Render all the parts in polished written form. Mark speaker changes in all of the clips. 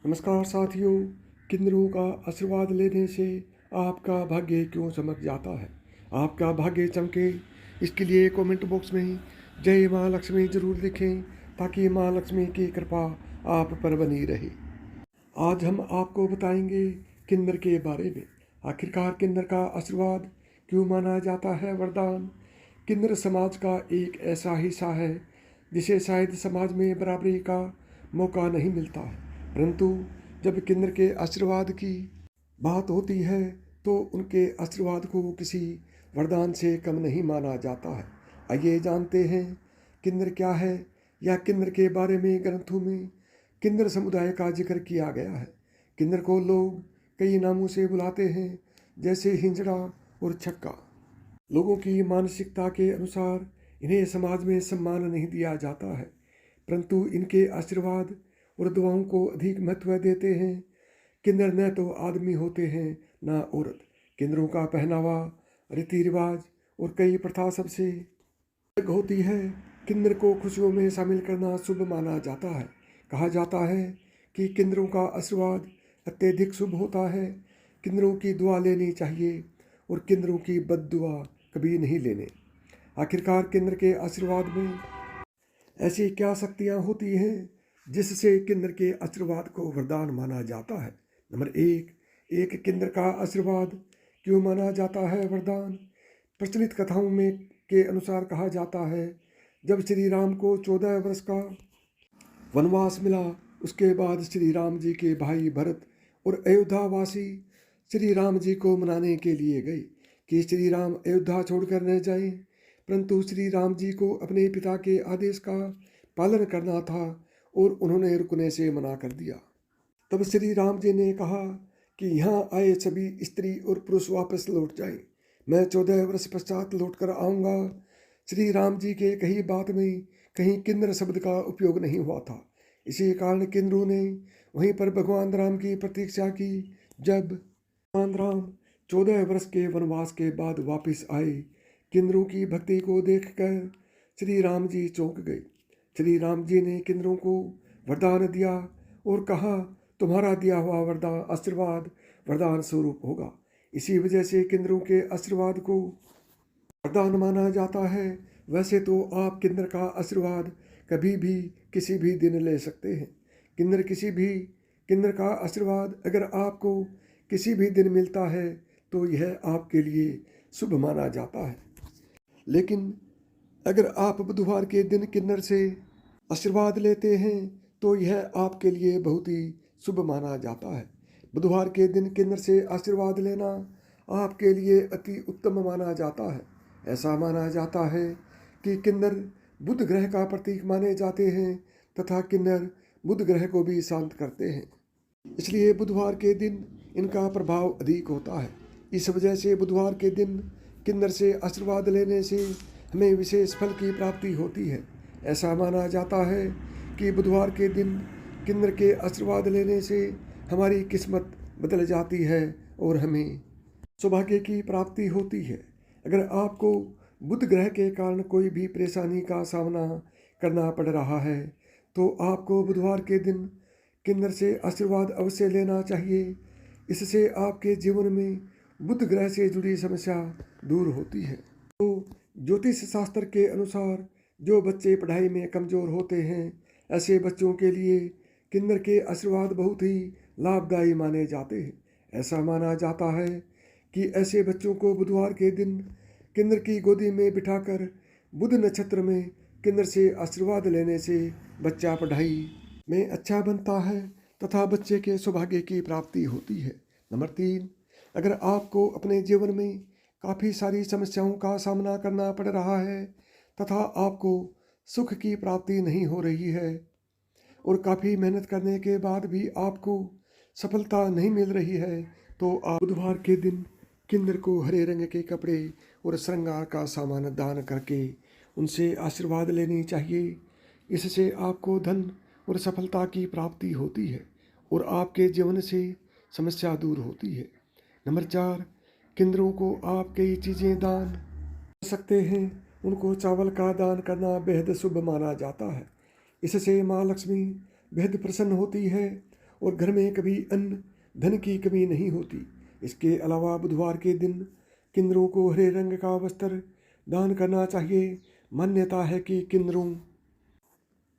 Speaker 1: नमस्कार साथियों। किन्नरों का आशीर्वाद लेने से आपका भाग्य क्यों चमक जाता है? आपका भाग्य चमके इसके लिए कमेंट बॉक्स में जय माँ लक्ष्मी जरूर लिखें ताकि माँ लक्ष्मी की कृपा आप पर बनी रहे। आज हम आपको बताएंगे किन्नर के बारे में। आखिरकार किन्नर का आशीर्वाद क्यों माना जाता है वरदान? किन्नर समाज का एक ऐसा हिस्सा है जिसे शायद समाज में बराबरी का मौका नहीं मिलता है, परंतु जब किन्नर के आशीर्वाद की बात होती है तो उनके आशीर्वाद को किसी वरदान से कम नहीं माना जाता है। आइए जानते हैं किन्नर क्या है या किन्नर के बारे में ग्रंथों में किन्नर समुदाय का जिक्र किया गया है। किन्नर को लोग कई नामों से बुलाते हैं, जैसे हिंजड़ा और छक्का। लोगों की मानसिकता के अनुसार इन्हें समाज में सम्मान नहीं दिया जाता है, परंतु इनके आशीर्वाद और दुआओं को अधिक महत्व देते हैं। किन्नर न तो आदमी होते हैं न औरत। किन्नरों का पहनावा, रीति रिवाज और कई प्रथा सबसे अलग होती है। किन्नर को खुशियों में शामिल करना शुभ माना जाता है। कहा जाता है कि किन्नरों का आशीर्वाद अत्यधिक शुभ होता है। किन्नरों की दुआ लेनी चाहिए और किन्नरों की बद्दुआ कभी नहीं लेने। आखिरकार किन्नर के आशीर्वाद में ऐसी क्या शक्तियाँ होती हैं जिससे किन्नर के आशीर्वाद को वरदान माना जाता है? नंबर एक किन्नर का आशीर्वाद क्यों माना जाता है वरदान? प्रचलित कथाओं में के अनुसार कहा जाता है, जब श्री राम को 14 वर्ष का वनवास मिला, उसके बाद श्री राम जी के भाई भरत और अयोध्यावासी श्री राम जी को मनाने के लिए गए कि श्री राम अयोध्या छोड़कर न जाएं, परंतु श्री राम जी को अपने पिता के आदेश का पालन करना था और उन्होंने रुकने से मना कर दिया। तब श्री राम जी ने कहा कि यहाँ आए सभी स्त्री और पुरुष वापस लौट जाएं, मैं 14 वर्ष पश्चात लौट कर आऊँगा। श्री राम जी के कही बात में कहीं किन्नर शब्द का उपयोग नहीं हुआ था। इसी कारण किन्नरों ने वहीं पर भगवान राम की प्रतीक्षा की। जब भगवान राम 14 वर्ष के वनवास के बाद वापस आए, किन्नरों की भक्ति को देखकर श्री राम जी चौंक गए। श्री राम जी ने किन्नरों को वरदान दिया और कहा, तुम्हारा दिया हुआ वरदान आशीर्वाद वरदान स्वरूप होगा। इसी वजह से किन्नरों के आशीर्वाद को वरदान माना जाता है। वैसे तो आप किन्नर का आशीर्वाद कभी भी किसी भी दिन ले सकते हैं। किन्नर का आशीर्वाद अगर आपको किसी भी दिन मिलता है तो यह आपके लिए शुभ माना जाता है। लेकिन अगर आप बुधवार के दिन किन्नर से आशीर्वाद लेते हैं तो यह आपके लिए बहुत ही शुभ माना जाता है। बुधवार के दिन किन्नर से आशीर्वाद लेना आपके लिए अति उत्तम माना जाता है। ऐसा माना जाता है कि किन्नर बुध ग्रह का प्रतीक माने जाते हैं तथा किन्नर बुध ग्रह को भी शांत करते हैं, इसलिए बुधवार के दिन इनका प्रभाव अधिक होता है। इस वजह से बुधवार के दिन किन्नर से आशीर्वाद लेने से हमें विशेष फल की प्राप्ति होती है। ऐसा माना जाता है कि बुधवार के दिन किन्नर के आशीर्वाद लेने से हमारी किस्मत बदल जाती है और हमें सौभाग्य की प्राप्ति होती है। अगर आपको बुध ग्रह के कारण कोई भी परेशानी का सामना करना पड़ रहा है तो आपको बुधवार के दिन किन्नर से आशीर्वाद अवश्य लेना चाहिए। इससे आपके जीवन में बुध ग्रह से जुड़ी समस्या दूर होती है। तो ज्योतिष शास्त्र के अनुसार जो बच्चे पढ़ाई में कमज़ोर होते हैं, ऐसे बच्चों के लिए किन्नर के आशीर्वाद बहुत ही लाभदायी माने जाते हैं। ऐसा माना जाता है कि ऐसे बच्चों को बुधवार के दिन किन्नर की गोदी में बिठाकर बुध नक्षत्र में किन्नर से आशीर्वाद लेने से बच्चा पढ़ाई में अच्छा बनता है तथा बच्चे के सौभाग्य की प्राप्ति होती है। नंबर 3, अगर आपको अपने जीवन में काफ़ी सारी समस्याओं का सामना करना पड़ रहा है तथा आपको सुख की प्राप्ति नहीं हो रही है और काफ़ी मेहनत करने के बाद भी आपको सफलता नहीं मिल रही है, तो आप बुधवार के दिन किन्नर को हरे रंग के कपड़े और श्रृंगार का सामान दान करके उनसे आशीर्वाद लेनी चाहिए। इससे आपको धन और सफलता की प्राप्ति होती है और आपके जीवन से समस्या दूर होती है। नंबर 4, किन्नरों को आप कई चीज़ें दान कर सकते हैं। उनको चावल का दान करना बेहद शुभ माना जाता है। इससे माँ लक्ष्मी बेहद प्रसन्न होती है और घर में कभी अन्न धन की कमी नहीं होती। इसके अलावा बुधवार के दिन किन्नरों को हरे रंग का वस्त्र दान करना चाहिए। मान्यता है कि किन्नरों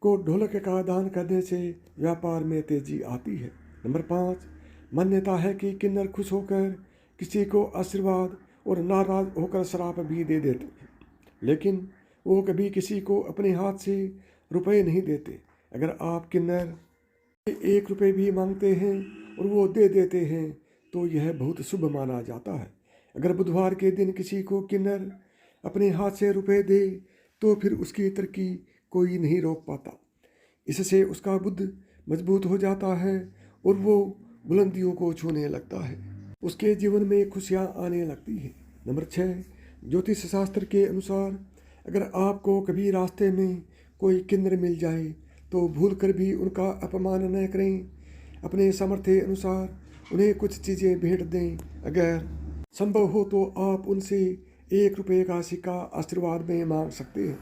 Speaker 1: को ढोलक का दान करने से व्यापार में तेजी आती है। नंबर 5, मान्यता है कि किन्नर खुश होकर किसी को आशीर्वाद और नाराज होकर श्राप भी दे देते हैं, लेकिन वो कभी किसी को अपने हाथ से रुपए नहीं देते। अगर आप किन्नर 1 रुपये भी मांगते हैं और वो दे देते हैं तो यह बहुत शुभ माना जाता है। अगर बुधवार के दिन किसी को किन्नर अपने हाथ से रुपए दे तो फिर उसकी तरक्की कोई नहीं रोक पाता। इससे उसका बुद्ध मजबूत हो जाता है और वो बुलंदियों को छूने लगता है। उसके जीवन में खुशियाँ आने लगती हैं। नंबर 6, ज्योतिष शास्त्र के अनुसार अगर आपको कभी रास्ते में कोई किन्नर मिल जाए तो भूल कर भी उनका अपमान न करें। अपने सामर्थ्य अनुसार उन्हें कुछ चीज़ें भेंट दें। अगर संभव हो तो आप उनसे 1 रुपये का सिक्का आशीर्वाद में मांग सकते हैं।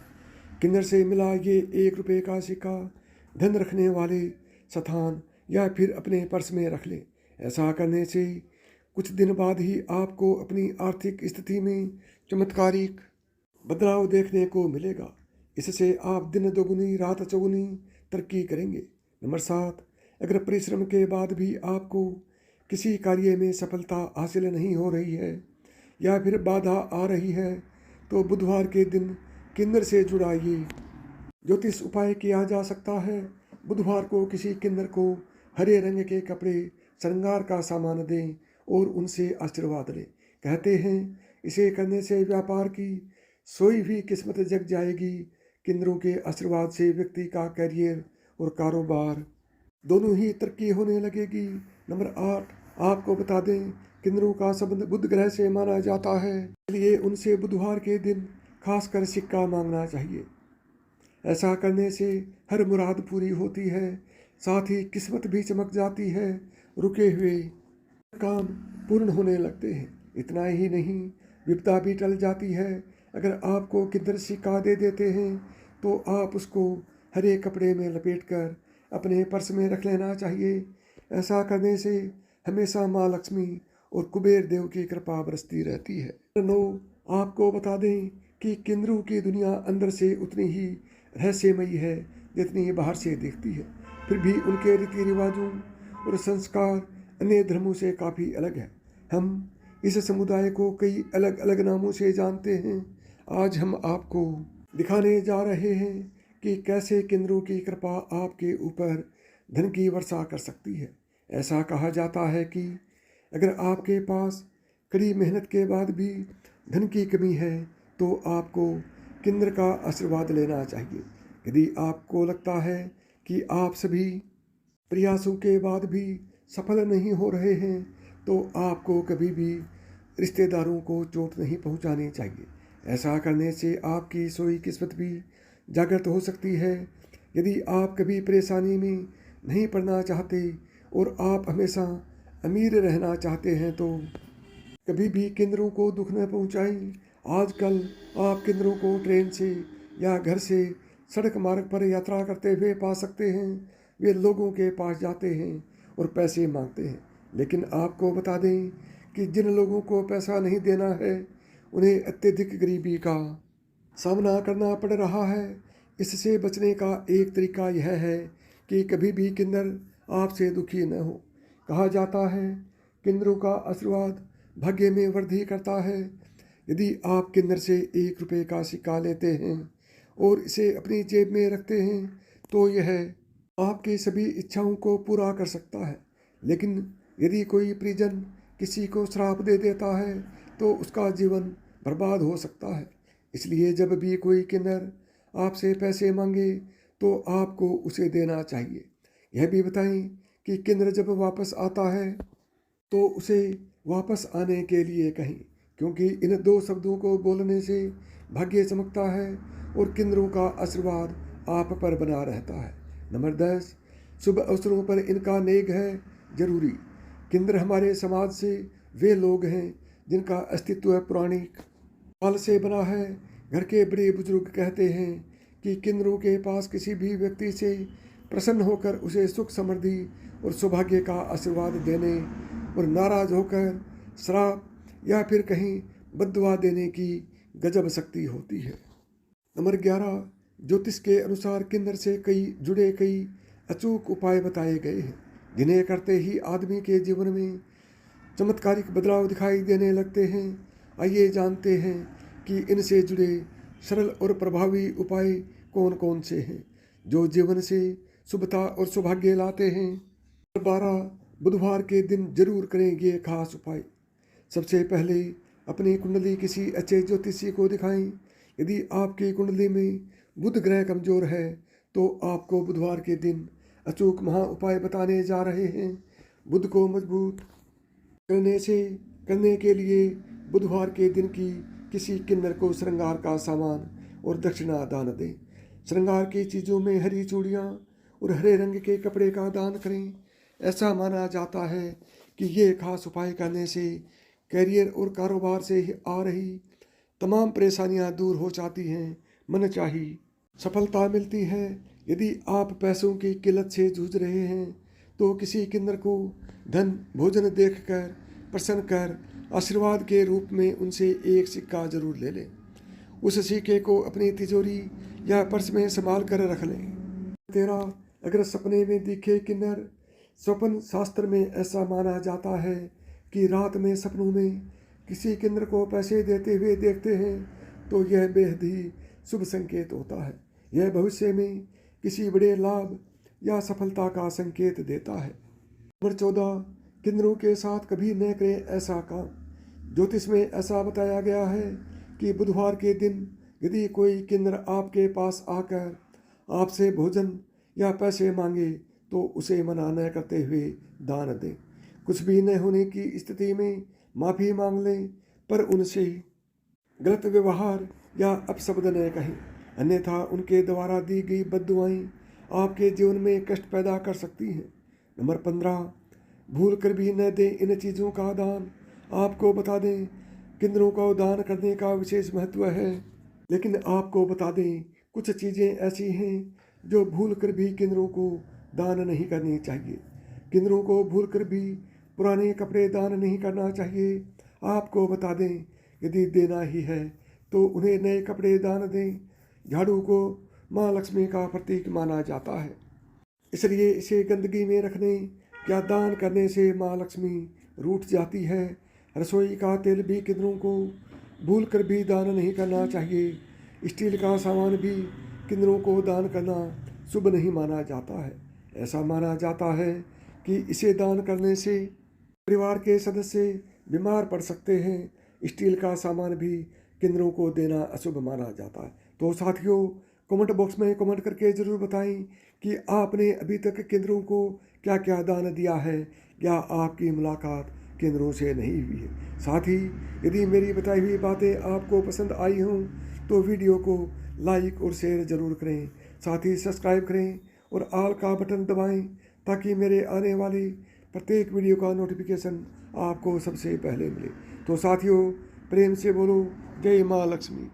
Speaker 1: किन्नर से मिला ये 1 रुपये का सिक्का धन रखने वाले स्थान या फिर अपने पर्स में रख लें। ऐसा करने से कुछ दिन बाद ही आपको अपनी आर्थिक स्थिति में चमत्कारिक बदलाव देखने को मिलेगा। इससे आप दिन दोगुनी रात चौगुनी तरक्की करेंगे। नंबर 7, अगर परिश्रम के बाद भी आपको किसी कार्य में सफलता हासिल नहीं हो रही है या फिर बाधा आ रही है तो बुधवार के दिन किन्नर से जुड़ा ये ज्योतिष उपाय किया जा सकता है। बुधवार को किसी किन्नर को हरे रंग के कपड़े, श्रृंगार का सामान दें और उनसे आशीर्वाद लें। कहते हैं इसे करने से व्यापार की सोई हुई किस्मत जग जाएगी। किन्नरों के आशीर्वाद से व्यक्ति का करियर और कारोबार दोनों ही तरक्की होने लगेगी। नंबर 8, आपको बता दें किन्नरों का संबंध बुध ग्रह से माना जाता है, इसलिए उनसे बुधवार के दिन खासकर सिक्का मांगना चाहिए। ऐसा करने से हर मुराद पूरी होती है, साथ ही किस्मत भी चमक जाती है, रुके हुए काम पूर्ण होने लगते हैं। इतना ही नहीं, विपदा भी टल जाती है। अगर आपको किन्नर सिक्का दे देते हैं तो आप उसको हरे कपड़े में लपेटकर अपने पर्स में रख लेना चाहिए। ऐसा करने से हमेशा माँ लक्ष्मी और कुबेर देव की कृपा बरसती रहती है। 9, आपको बता दें कि किन्नरों की दुनिया अंदर से उतनी ही रहस्यमयी है जितनी बाहर से दिखती है। फिर भी उनके रीति रिवाजों और संस्कार अन्य धर्मों से काफ़ी अलग है। हम इस समुदाय को कई अलग अलग नामों से जानते हैं। आज हम आपको दिखाने जा रहे हैं कि कैसे किन्नरों की कृपा आपके ऊपर धन की वर्षा कर सकती है। ऐसा कहा जाता है कि अगर आपके पास कड़ी मेहनत के बाद भी धन की कमी है तो आपको किन्नर का आशीर्वाद लेना चाहिए। यदि आपको लगता है कि आप सभी प्रयासों के बाद भी सफल नहीं हो रहे हैं तो आपको कभी भी रिश्तेदारों को चोट नहीं पहुंचानी चाहिए। ऐसा करने से आपकी सोई किस्मत भी जागृत हो सकती है। यदि आप कभी परेशानी में नहीं पड़ना चाहते और आप हमेशा अमीर रहना चाहते हैं तो कभी भी किन्नरों को दुख न पहुंचाएं। आजकल आप किन्नरों को ट्रेन से या घर से सड़क मार्ग पर यात्रा करते हुए पा सकते हैं। वे लोगों के पास जाते हैं और पैसे मांगते हैं, लेकिन आपको बता दें कि जिन लोगों को पैसा नहीं देना है उन्हें अत्यधिक गरीबी का सामना करना पड़ रहा है। इससे बचने का एक तरीका यह है कि कभी भी किन्नर आपसे दुखी न हो। कहा जाता है किन्नरों का आशीर्वाद भाग्य में वृद्धि करता है। यदि आप किन्नर से 1 रुपये का सिक्का लेते हैं और इसे अपनी जेब में रखते हैं तो यह आपकी सभी इच्छाओं को पूरा कर सकता है। लेकिन यदि कोई परिजन किसी को श्राप दे देता है तो उसका जीवन बर्बाद हो सकता है। इसलिए जब भी कोई किन्नर आपसे पैसे मांगे तो आपको उसे देना चाहिए। यह भी बताएं कि किन्नर जब वापस आता है तो उसे वापस आने के लिए कहें, क्योंकि इन 2 शब्दों को बोलने से भाग्य चमकता है और किन्नरों का आशीर्वाद आप पर बना रहता है। नंबर 10, शुभ अवसरों पर इनका नेग है जरूरी। किन्नर हमारे समाज से वे लोग हैं जिनका अस्तित्व पौराणिक काल से बना है। घर के बड़े बुजुर्ग कहते हैं कि किन्नरों के पास किसी भी व्यक्ति से प्रसन्न होकर उसे सुख समृद्धि और सौभाग्य का आशीर्वाद देने और नाराज होकर श्राप या फिर कहीं बद्दुआ देने की गजब शक्ति होती है। नंबर 11, ज्योतिष के अनुसार किन्नर से जुड़े कई अचूक उपाय बताए गए हैं, जिन्हें करते ही आदमी के जीवन में चमत्कारिक बदलाव दिखाई देने लगते हैं। आइए जानते हैं कि इनसे जुड़े सरल और प्रभावी उपाय कौन कौन से हैं, जो जीवन से शुभता और सौभाग्य लाते हैं। 12, बुधवार के दिन जरूर करें ये खास उपाय। सबसे पहले अपनी कुंडली किसी अच्छे ज्योतिषी को दिखाएं। यदि आपकी कुंडली में बुध ग्रह कमजोर है तो आपको बुधवार के दिन अचूक महा उपाय बताने जा रहे हैं। बुध को मजबूत करने के लिए बुधवार के दिन की किसी किन्नर को श्रृंगार का सामान और दक्षिणा दान दें। श्रृंगार की चीज़ों में हरी चूड़ियाँ और हरे रंग के कपड़े का दान करें। ऐसा माना जाता है कि ये खास उपाय करने से कैरियर और कारोबार से आ रही तमाम परेशानियां दूर हो जाती हैं, मनचाही सफलता मिलती है। यदि आप पैसों की किल्लत से जूझ रहे हैं तो किसी किन्नर को धन भोजन देखकर प्रसन्न कर आशीर्वाद के रूप में उनसे एक सिक्का जरूर ले लें। उस सिक्के को अपनी तिजोरी या पर्स में संभाल कर रख लें। 13, अगर सपने में दिखे किन्नर। स्वप्न शास्त्र में ऐसा माना जाता है कि रात में सपनों में किसी किन्नर को पैसे देते हुए देखते हैं तो यह बेहद ही शुभ संकेत होता है। यह भविष्य में किसी बड़े लाभ या सफलता का संकेत देता है। नंबर 14, किन्नरों के साथ कभी न करें ऐसा काम। ज्योतिष में ऐसा बताया गया है कि बुधवार के दिन यदि कोई किन्नर आपके पास आकर आपसे भोजन या पैसे मांगे तो उसे मना न करते हुए दान दें। कुछ भी न होने की स्थिति में माफ़ी मांग लें, पर उनसे गलत व्यवहार या अपशब्द न कहें, अन्यथा उनके द्वारा दी गई बद्दुआएं आपके जीवन में कष्ट पैदा कर सकती हैं। नंबर 15, भूल कर भी न दें इन चीज़ों का दान। आपको बता दें, किन्नरों को दान करने का विशेष महत्व है, लेकिन आपको बता दें कुछ चीज़ें ऐसी हैं जो भूल कर भी किन्नरों को दान नहीं करनी चाहिए। किन्नरों को भूल कर भी पुराने कपड़े दान नहीं करना चाहिए। आपको बता दें, यदि देना ही है तो उन्हें नए कपड़े दान दें। झाड़ू को माँ लक्ष्मी का प्रतीक माना जाता है, इसलिए इसे गंदगी में रखने या दान करने से माँ लक्ष्मी रूठ जाती है। रसोई का तेल भी किन्नरों को भूल कर भी दान नहीं करना चाहिए। स्टील का सामान भी किन्नरों को दान करना शुभ नहीं माना जाता है। ऐसा माना जाता है कि इसे दान करने से परिवार के सदस्य बीमार पड़ सकते हैं। स्टील का सामान भी किन्नरों को देना अशुभ माना जाता है। तो साथियों, कमेंट बॉक्स में कमेंट करके ज़रूर बताएं कि आपने अभी तक किन्नरों को क्या क्या दान दिया है, या आपकी मुलाकात किन्नरों से नहीं हुई है। साथ ही यदि मेरी बताई हुई बातें आपको पसंद आई हों तो वीडियो को लाइक और शेयर ज़रूर करें। साथ ही सब्सक्राइब करें और ऑल का बटन दबाएं ताकि मेरे आने वाली प्रत्येक वीडियो का नोटिफिकेशन आपको सबसे पहले मिले। तो साथियों, प्रेम से बोलो जय माँ लक्ष्मी।